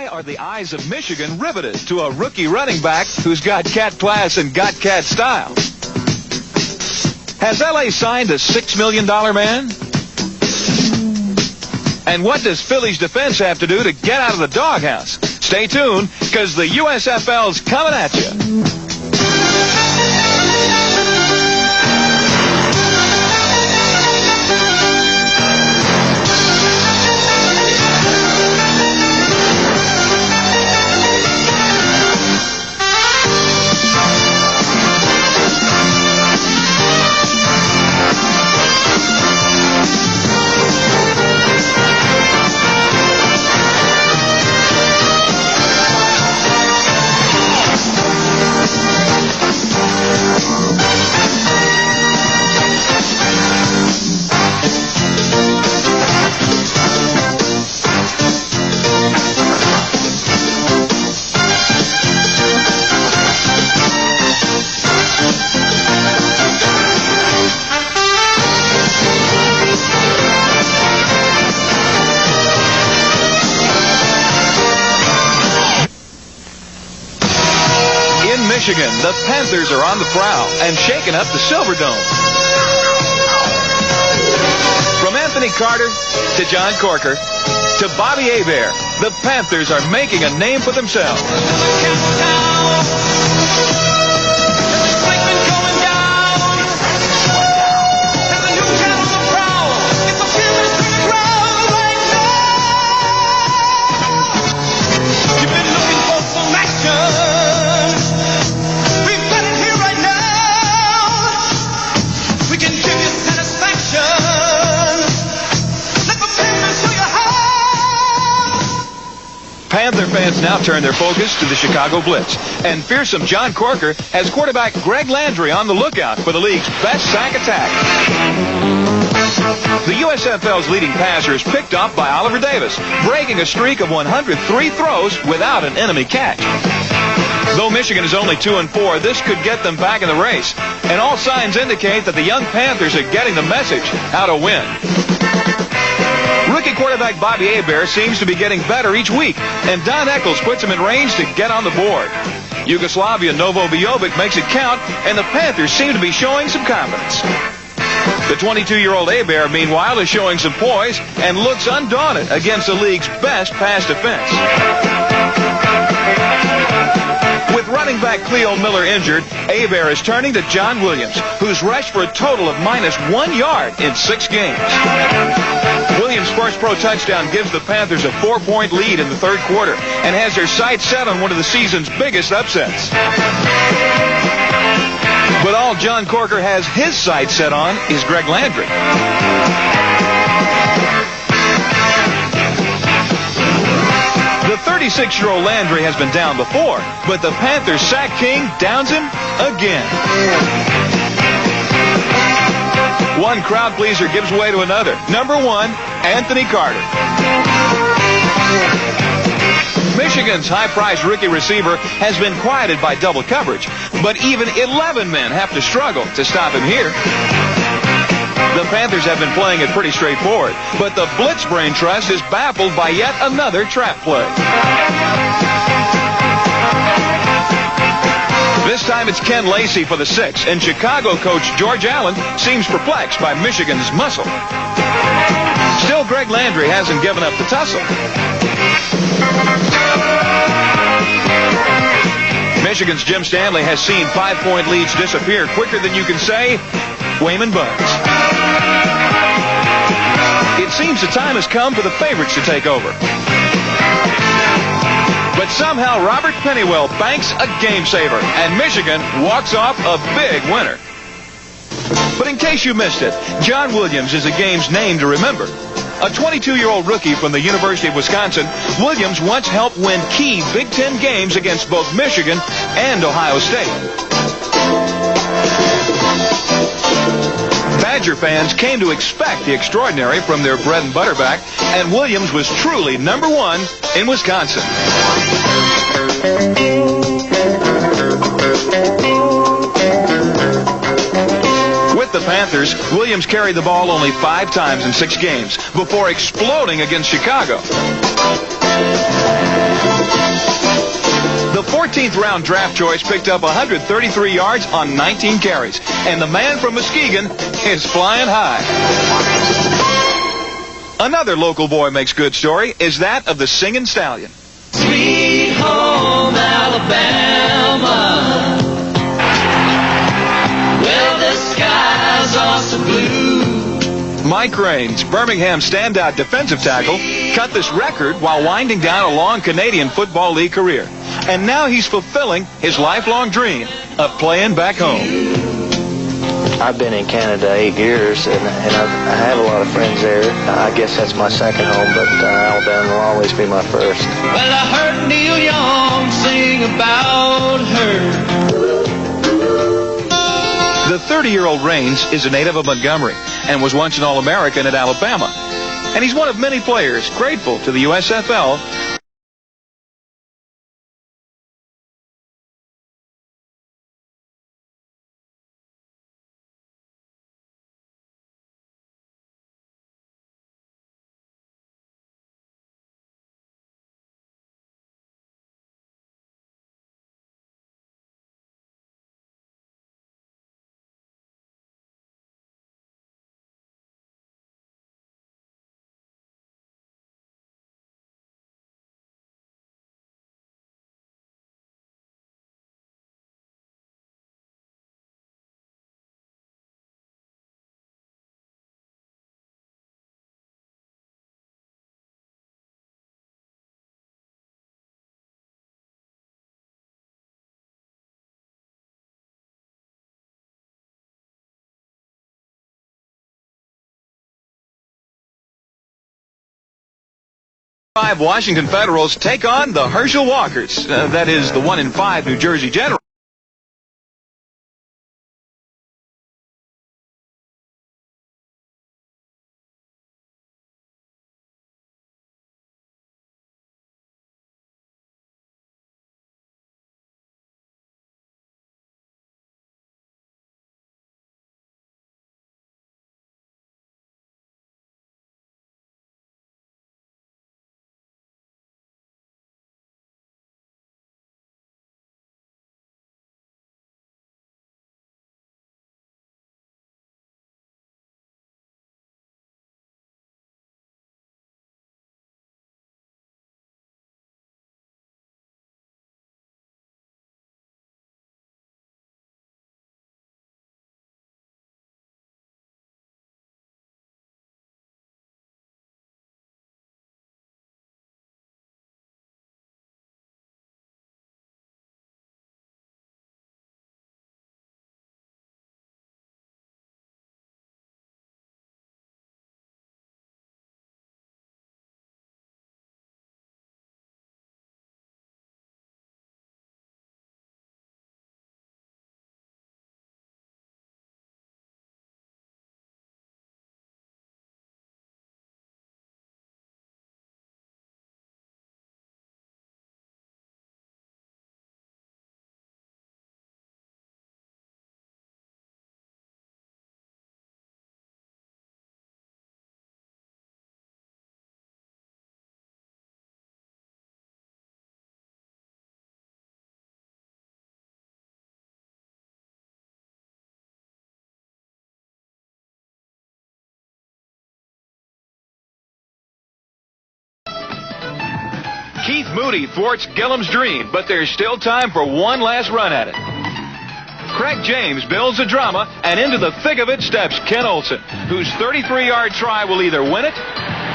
Why are the eyes of Michigan riveted to a rookie running back who's got cat class and got cat style? Has L.A. signed a $6 million man? And what does Philly's defense have to do to get out of the doghouse? Stay tuned, because the USFL's coming at you. Michigan, the Panthers are on the prowl and shaking up the Silver Dome. From Anthony Carter to John Corker to Bobby Hebert, the Panthers are making a name for themselves. Panther fans now turn their focus to the Chicago Blitz, and fearsome John Corker has quarterback Greg Landry on the lookout for the league's best sack attack. The USFL's leading passer is picked up by Oliver Davis, breaking a streak of 103 throws without an enemy catch. Though Michigan is only 2-4, this could get them back in the race, and all signs indicate that the young Panthers are getting the message how to win. Rookie quarterback Bobby Hebert seems to be getting better each week, and Don Eccles puts him in range to get on the board. Yugoslavia Novo Jovic makes it count, and the Panthers seem to be showing some confidence. The 22-year-old Hebert, meanwhile, is showing some poise and looks undaunted against the league's best pass defense. With running back Cleo Miller injured, Hebert is turning to John Williams, who's rushed for a total of -1 yard in 6 games. Williams' first pro touchdown gives the Panthers a 4-point lead in the third quarter and has their sights set on one of the season's biggest upsets. But all John Corker has his sights set on is Greg Landry. The 36-year-old Landry has been down before, but the Panthers sack king downs him again. One crowd pleaser gives way to another. Number 1, Anthony Carter. Michigan's high-priced rookie receiver has been quieted by double coverage, but even 11 men have to struggle to stop him here. The Panthers have been playing it pretty straightforward, but the Blitz Brain Trust is baffled by yet another trap play. This time it's Ken Lacey for the 6, and Chicago coach George Allen seems perplexed by Michigan's muscle. Still, Greg Landry hasn't given up the tussle. Michigan's Jim Stanley has seen 5-point leads disappear quicker than you can say, Wayman Buns. It seems the time has come for the favorites to take over. But somehow Robert Pennywell banks a game saver, and Michigan walks off a big winner. But in case you missed it, John Williams is the game's name to remember. A 22-year-old rookie from the University of Wisconsin, Williams once helped win key Big Ten games against both Michigan and Ohio State. Badger fans came to expect the extraordinary from their bread and butter back, and Williams was truly number 1 in Wisconsin. With the Panthers, Williams carried the ball only 5 times in 6 games before exploding against Chicago. The 14th round draft choice picked up 133 yards on 19 carries. And the man from Muskegon is flying high. Another local boy makes good story is that of the Singing Stallion. Sweet home Alabama, well, the skies are so blue. Mike Raines, Birmingham's standout defensive tackle, cut this record while winding down a long Canadian Football League career. And now he's fulfilling his lifelong dream of playing back home. I've been in Canada 8 years, and I have a lot of friends there. I guess that's my second home, but Alabama will always be my first. Well, I heard Neil Young sing about her. The 30-year-old Raines is a native of Montgomery and was once an All-American at Alabama. And he's one of many players grateful to the USFL Washington Federals take on the Herschel Walkers. That is the 1-5 New Jersey Generals. Keith Moody thwarts Gillum's dream, but there's still time for one last run at it. Craig James builds a drama, and into the thick of it steps Ken Olsen, whose 33-yard try will either win it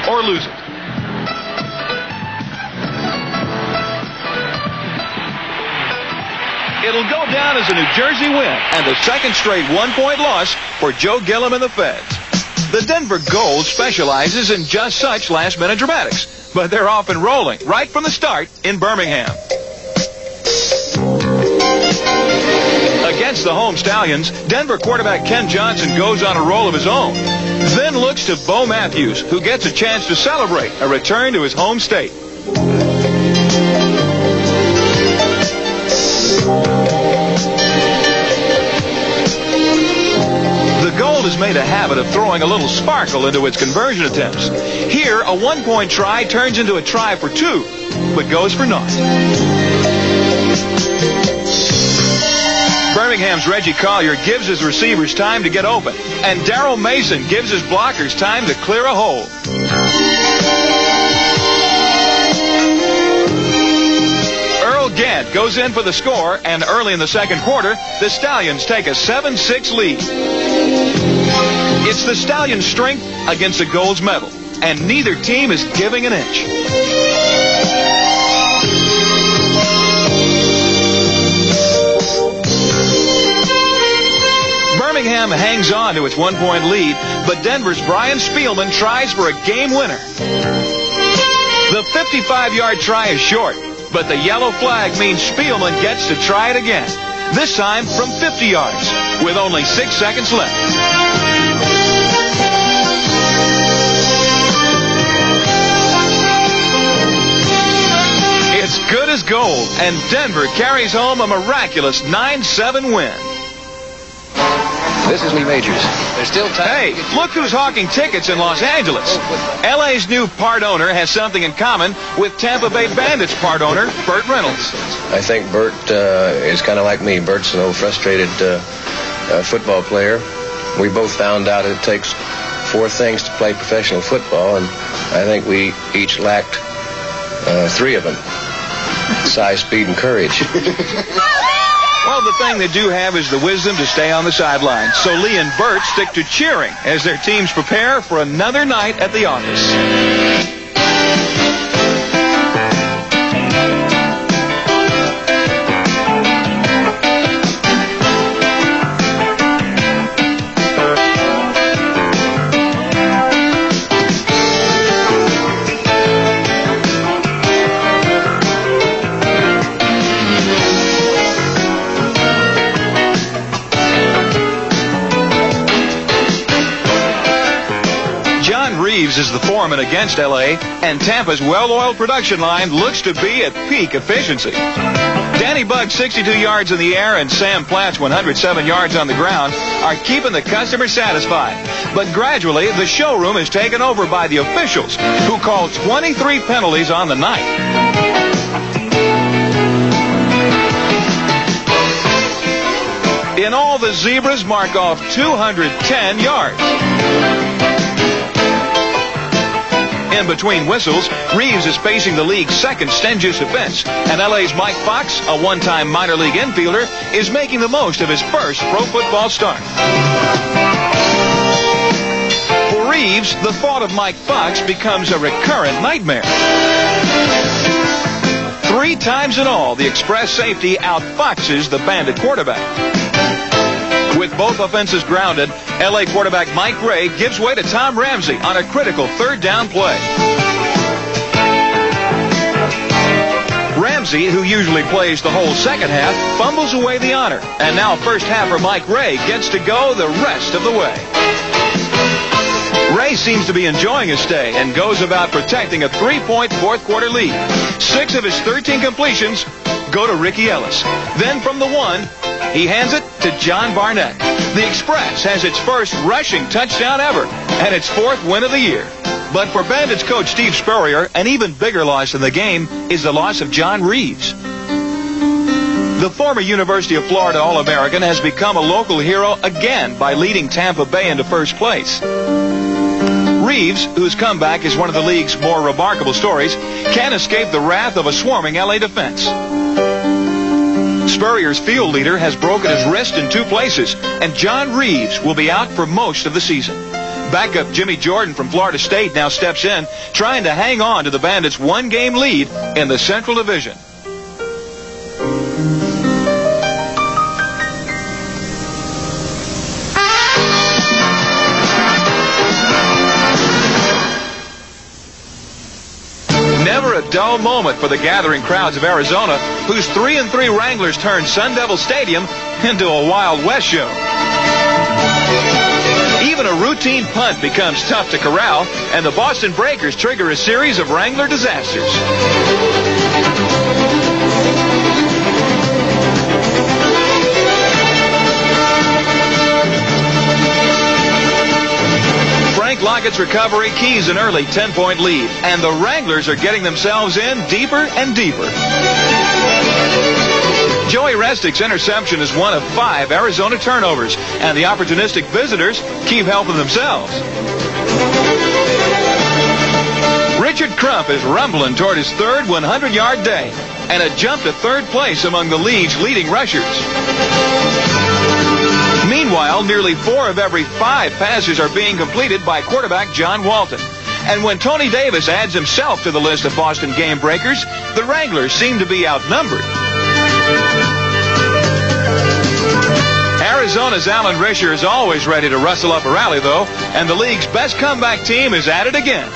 or lose it. It'll go down as a New Jersey win and the second straight one-point loss for Joe Gillum and the Feds. The Denver Gold specializes in just such last-minute dramatics, but they're off and rolling right from the start in Birmingham. Against the home Stallions, Denver quarterback Ken Johnson goes on a roll of his own, then looks to Bo Matthews, who gets a chance to celebrate a return to his home state. The Gold has made a habit of throwing a little sparkle into its conversion attempts. Here, a one-point try turns into a try for two, but goes for naught. Birmingham's Reggie Collier gives his receivers time to get open, and Darrell Mason gives his blockers time to clear a hole. Earl Gant goes in for the score, and early in the second quarter, the Stallions take a 7-6 lead. It's the Stallions' strength against the gold's medal, and neither team is giving an inch. Birmingham hangs on to its 1-point lead, but Denver's Brian Spielman tries for a game winner. The 55-yard try is short, but the yellow flag means Spielman gets to try it again, this time from 50 yards, with only 6 seconds left. It's good as gold, and Denver carries home a miraculous 9-7 win. This is Lee Majors. There's still time. Hey, look who's hawking tickets in Los Angeles. LA's new part owner has something in common with Tampa Bay Bandits part owner, Burt Reynolds. I think Burt is kind of like me. Burt's an old frustrated football player. We both found out it takes 4 things to play professional football, and I think we each lacked 3 of them. Size, speed, and courage. Well, the thing they do have is the wisdom to stay on the sidelines. So Lee and Burt stick to cheering as their teams prepare for another night at the office. Is the foreman against L.A., and Tampa's well-oiled production line looks to be at peak efficiency. Danny Bugg's 62 yards in the air and Sam Platt's 107 yards on the ground are keeping the customer satisfied. But gradually, the showroom is taken over by the officials, who call 23 penalties on the night. In all, the Zebras mark off 210 yards. In between whistles, Reeves is facing the league's second stingiest offense, and LA's Mike Fox, a one-time minor league infielder, is making the most of his first pro football start. For Reeves, the thought of Mike Fox becomes a recurrent nightmare. 3 times in all, the express safety outfoxes the Bandit quarterback. With both offenses grounded, L.A. quarterback Mike Ray gives way to Tom Ramsey on a critical 3rd down play. Ramsey, who usually plays the whole second half, fumbles away the honor. And now first halfer Mike Ray gets to go the rest of the way. Ray seems to be enjoying his stay and goes about protecting a 3-point fourth-quarter lead. 6 of his 13 completions go to Ricky Ellis. Then from the 1, he hands it to John Barnett. The Express has its first rushing touchdown ever and its 4th win of the year. But for Bandits coach Steve Spurrier, an even bigger loss in the game is the loss of John Reeves. The former University of Florida All-American has become a local hero again by leading Tampa Bay into first place. Reeves, whose comeback is one of the league's more remarkable stories, can't escape the wrath of a swarming LA defense. Spurrier's field leader has broken his wrist in 2 places, and John Reeves will be out for most of the season. Backup Jimmy Jordan from Florida State now steps in, trying to hang on to the Bandits' 1-game lead in the Central Division. Never a dull moment for the gathering crowds of Arizona, whose 3-3 Wranglers turned Sun Devil Stadium into a Wild West show. Even a routine punt becomes tough to corral, and the Boston Breakers trigger a series of Wrangler disasters. Frank Lockett's recovery keys an early 10-point lead, and the Wranglers are getting themselves in deeper and deeper. Joey Restick's interception is one of 5 Arizona turnovers, and the opportunistic visitors keep helping themselves. Richard Crump is rumbling toward his third 100-yard day and a jump to third place among the league's leading rushers. Meanwhile, nearly 4 of every 5 passes are being completed by quarterback John Walton. And when Tony Davis adds himself to the list of Boston game breakers, the Wranglers seem to be outnumbered. Arizona's Alan Risher is always ready to rustle up a rally, though, and the league's best comeback team is at it again.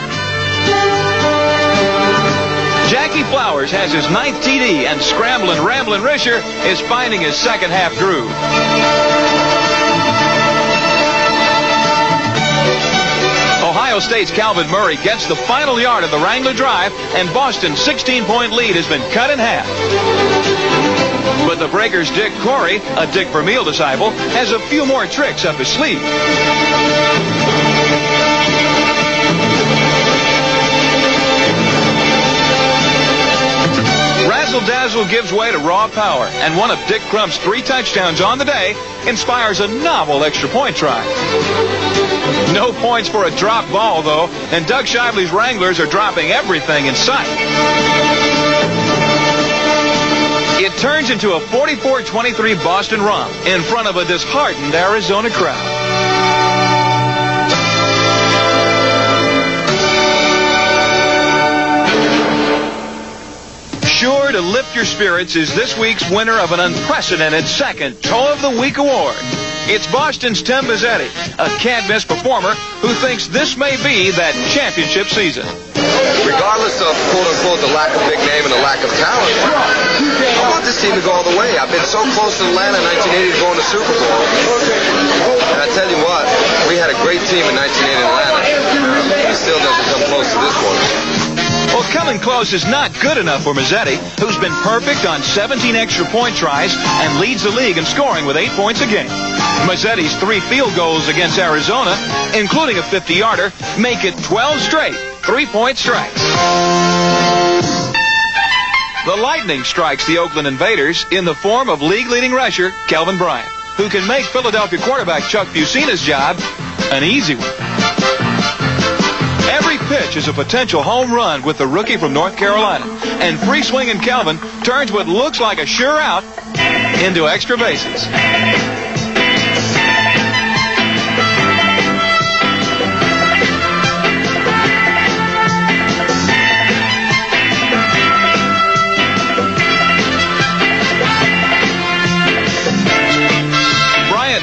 Jackie Flowers has his 9th TD, and scrambling, rambling Risher is finding his second-half groove. Ohio State's Calvin Murray gets the final yard of the Wrangler drive, and Boston's 16-point lead has been cut in half. But the Breakers' Dick Corey, a Dick Vermeil disciple, has a few more tricks up his sleeve. Razzle-dazzle gives way to raw power, and one of Dick Crump's 3 touchdowns on the day inspires a novel extra-point try. No points for a drop ball, though, and Doug Shively's Wranglers are dropping everything in sight. It turns into a 44-23 Boston romp in front of a disheartened Arizona crowd. Sure to lift your spirits is this week's winner of an unprecedented second Toe of the Week award. It's Boston's Tim Bizzetti, a can't-miss performer who thinks this may be that championship season. Regardless of, quote-unquote, the lack of big name and the lack of talent, I want this team to go all the way. I've been so close to Atlanta in 1980 to going to Super Bowl. And I tell you what, we had a great team in 1980 in Atlanta. It still doesn't come close to this one. Well, coming close is not good enough for Mazzetti, who's been perfect on 17 extra-point tries and leads the league in scoring with 8 points a game. Mazzetti's 3 field goals against Arizona, including a 50-yarder, make it 12 straight 3-point strikes. The Lightning strikes the Oakland Invaders in the form of league-leading rusher Kelvin Bryant, who can make Philadelphia quarterback Chuck Fusina's job an easy one. Every pitch is a potential home run with the rookie from North Carolina, and free-swinging Kelvin turns what looks like a sure out into extra bases.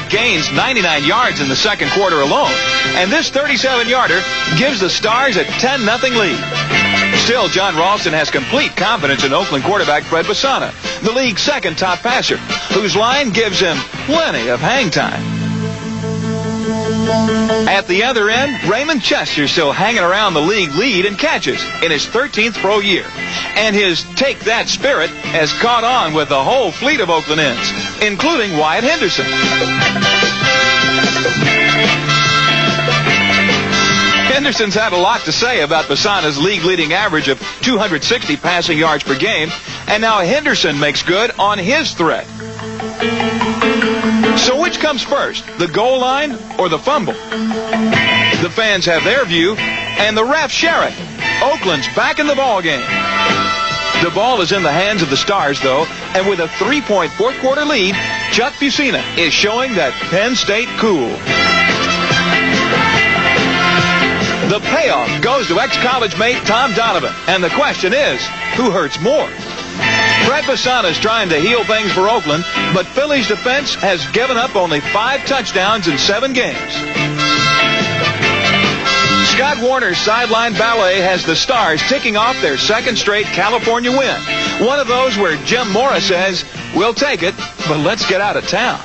Gains 99 yards in the second quarter alone, and this 37-yarder gives the Stars a 10-0 lead. Still, John Ralston has complete confidence in Oakland quarterback Fred Bassana, the league's second top passer, whose line gives him plenty of hang time. At the other end, Raymond Chester's still hanging around the league lead in catches in his 13th pro year. And his take that spirit has caught on with the whole fleet of Oakland ends, including Wyatt Henderson. Henderson's had a lot to say about Bassana's league-leading average of 260 passing yards per game, and now Henderson makes good on his threat. So which comes first, the goal line or the fumble? The fans have their view, and the refs share it. Oakland's back in the ball game. The ball is in the hands of the Stars, though, and with a 3-point fourth-quarter lead, Chuck Fusina is showing that Penn State cool. The payoff goes to ex-college mate Tom Donovan, and the question is, who hurts more? Fred Bassana is trying to heal things for Oakland, but Philly's defense has given up only 5 touchdowns in 7 games. Scott Warner's sideline ballet has the Stars ticking off their second straight California win. One of those where Jim Mora says, "We'll take it, but let's get out of town."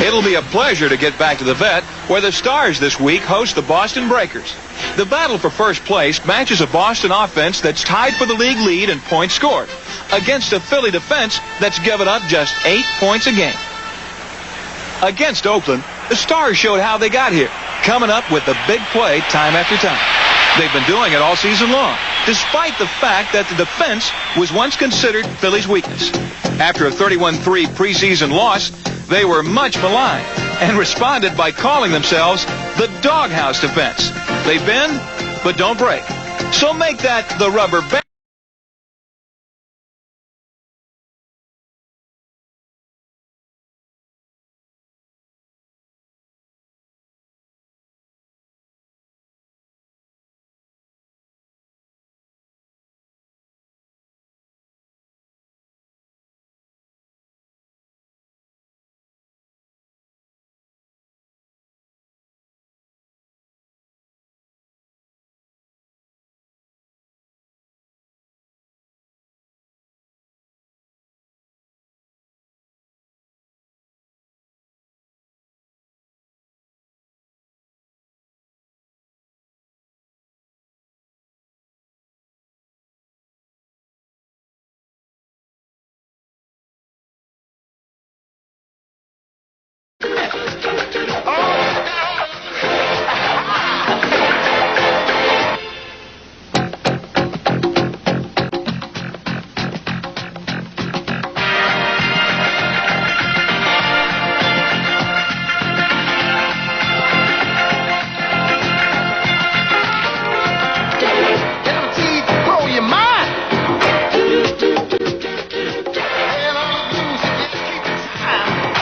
It'll be a pleasure to get back to the Vet, where the Stars this week host the Boston Breakers. The battle for first place matches a Boston offense that's tied for the league lead in points scored, against a Philly defense that's given up just 8 points a game. Against Oakland, the Stars showed how they got here, coming up with the big play time after time. They've been doing it all season long. despite the fact that the defense was once considered Philly's weakness. After a 31-3 preseason loss, they were much maligned and responded by calling themselves the Doghouse Defense. They bend, but don't break. So make that the rubber band.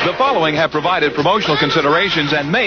The following have provided promotional considerations and may